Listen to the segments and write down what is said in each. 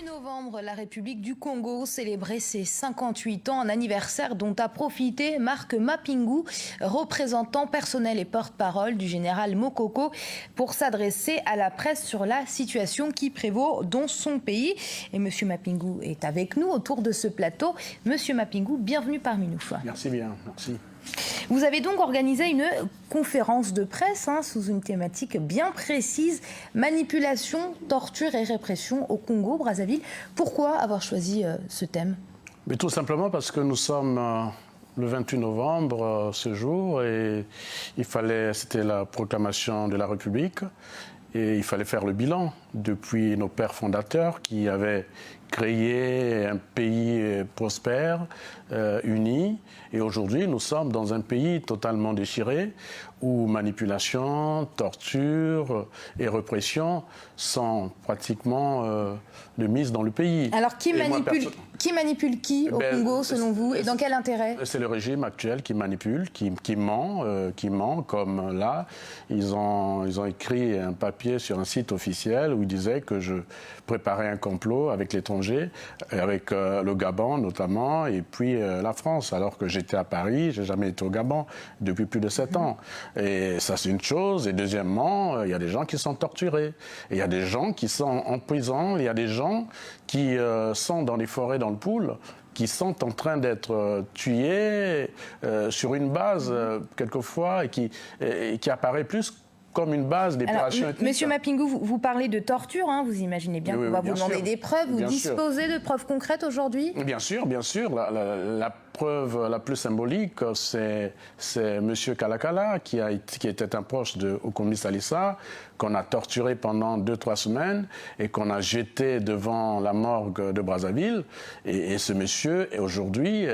Novembre, la République du Congo célébrait ses 58 ans, un anniversaire dont a profité Marc Mapingu, représentant personnel et porte-parole du général Mokoko, pour s'adresser à la presse sur la situation qui prévaut dans son pays. Et M. Mapingu est avec nous autour de ce plateau. M. Mapingu, bienvenue parmi nous. Merci bien, merci. Vous avez donc organisé une conférence de presse sous une thématique bien précise, manipulation, torture et répression au Congo, Brazzaville. Pourquoi avoir choisi ce thème? Mais tout simplement parce que nous sommes le 28 novembre, ce jour, et c'était la proclamation de la République, et il fallait faire le bilan depuis nos pères fondateurs qui avaient créé un pays prospère, uni. Et aujourd'hui, nous sommes dans un pays totalement déchiré où manipulation, torture et répression sont pratiquement de mise dans le pays. Alors, qui manipule qui au Congo, selon vous, et dans quel intérêt? C'est le régime actuel qui manipule, qui ment, comme là, ils ont écrit un papier sur un site officiel où ils disaient que je préparais un complot avec l'étranger, avec le Gabon notamment, et puis la France, alors que j'étais à Paris, je n'ai jamais été au Gabon depuis plus de 7 ans. Et ça, c'est une chose. Et deuxièmement, il y a des gens qui sont torturés. Et il y a des gens qui sont en prison. Il y a des gens qui sont dans les forêts, dans le Poul, qui sont en train d'être tués sur une base, quelquefois, et qui apparaît plus comme une base d'épuration ethnique. Monsieur Mapingu, vous parlez de torture, vous imaminez bien qu'on va vous demander des preuves. Vous disposez de preuves concrètes aujourd'hui? Bien sûr, bien sûr. La preuve la plus symbolique, c'est M. Kalakala, qui était un proche de Okomi Salissa, qu'on a torturé pendant 2-3 semaines et qu'on a jeté devant la morgue de Brazzaville. Et ce monsieur, aujourd'hui,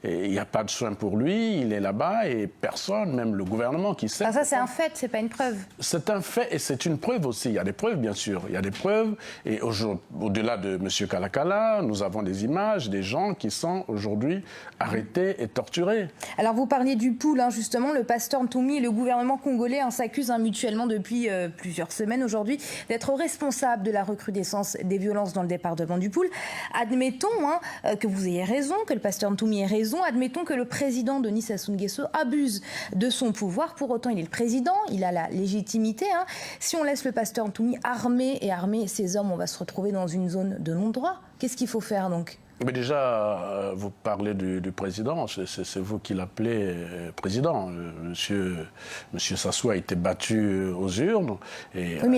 il n'y a pas de soin pour lui, il est là-bas et personne, même le gouvernement qui sait. Ça, c'est un fait, c'est pas une preuve. C'est un fait et c'est une preuve aussi. Il y a des preuves, bien sûr. Il y a des preuves. Et au-delà de M. Kalakala, nous avons des images des gens qui sont aujourd'hui arrêtés et torturés. Alors, vous parliez du Poul, justement. Le pasteur Ntoumi et le gouvernement congolais s'accusent mutuellement depuis plusieurs semaines aujourd'hui d'être responsables de la recrudescence des violences dans le département du Poul. Admettons que vous ayez raison, que le pasteur Ntoumi ait raison. Admettons que le président Denis Sassou Nguesso abuse de son pouvoir. Pour autant, il est le président, il a la légitimité. Si on laisse le pasteur Ntoumi armer ses hommes, on va se retrouver dans une zone de non-droit. Qu'est-ce qu'il faut faire donc ? Mais déjà, vous parlez du président, c'est vous qui l'appelez président. Monsieur Sassou a été battu aux urnes. Et, oui, mais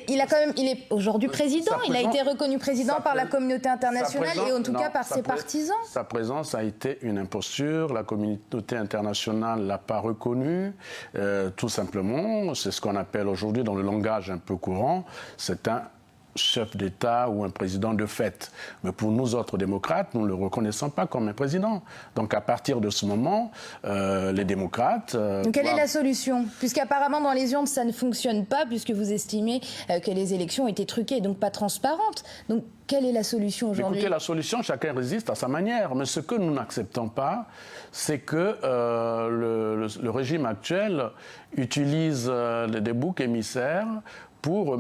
il est aujourd'hui président. Il a été reconnu président par la communauté internationale et en tout cas par ses partisans. Sa présence a été une imposture. La communauté internationale ne l'a pas reconnu. Tout simplement, c'est ce qu'on appelle aujourd'hui dans le langage un peu courant, c'est un chef d'État ou un président de fait. Mais pour nous autres démocrates, nous ne le reconnaissons pas comme un président. Donc à partir de ce moment, les démocrates... Donc quelle est la solution? Puisqu'apparemment dans les urnes ça ne fonctionne pas, puisque vous estimez que les élections ont été truquées, donc pas transparentes. Donc quelle est la solution aujourd'hui? Écoutez, la solution, chacun résiste à sa manière. Mais ce que nous n'acceptons pas, c'est que le régime actuel utilise des boucs émissaires pour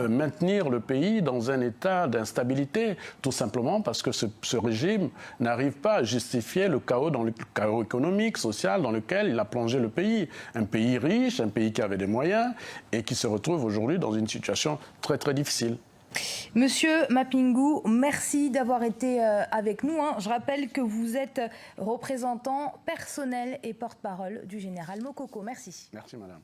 maintenir le pays dans un état d'instabilité, tout simplement parce que ce régime n'arrive pas à justifier le chaos économique, social dans lequel il a plongé le pays. Un pays riche, un pays qui avait des moyens et qui se retrouve aujourd'hui dans une situation très très difficile. Monsieur Mapingu, merci d'avoir été avec nous. Je rappelle que vous êtes représentant personnel et porte-parole du général Mokoko. Merci. Merci madame.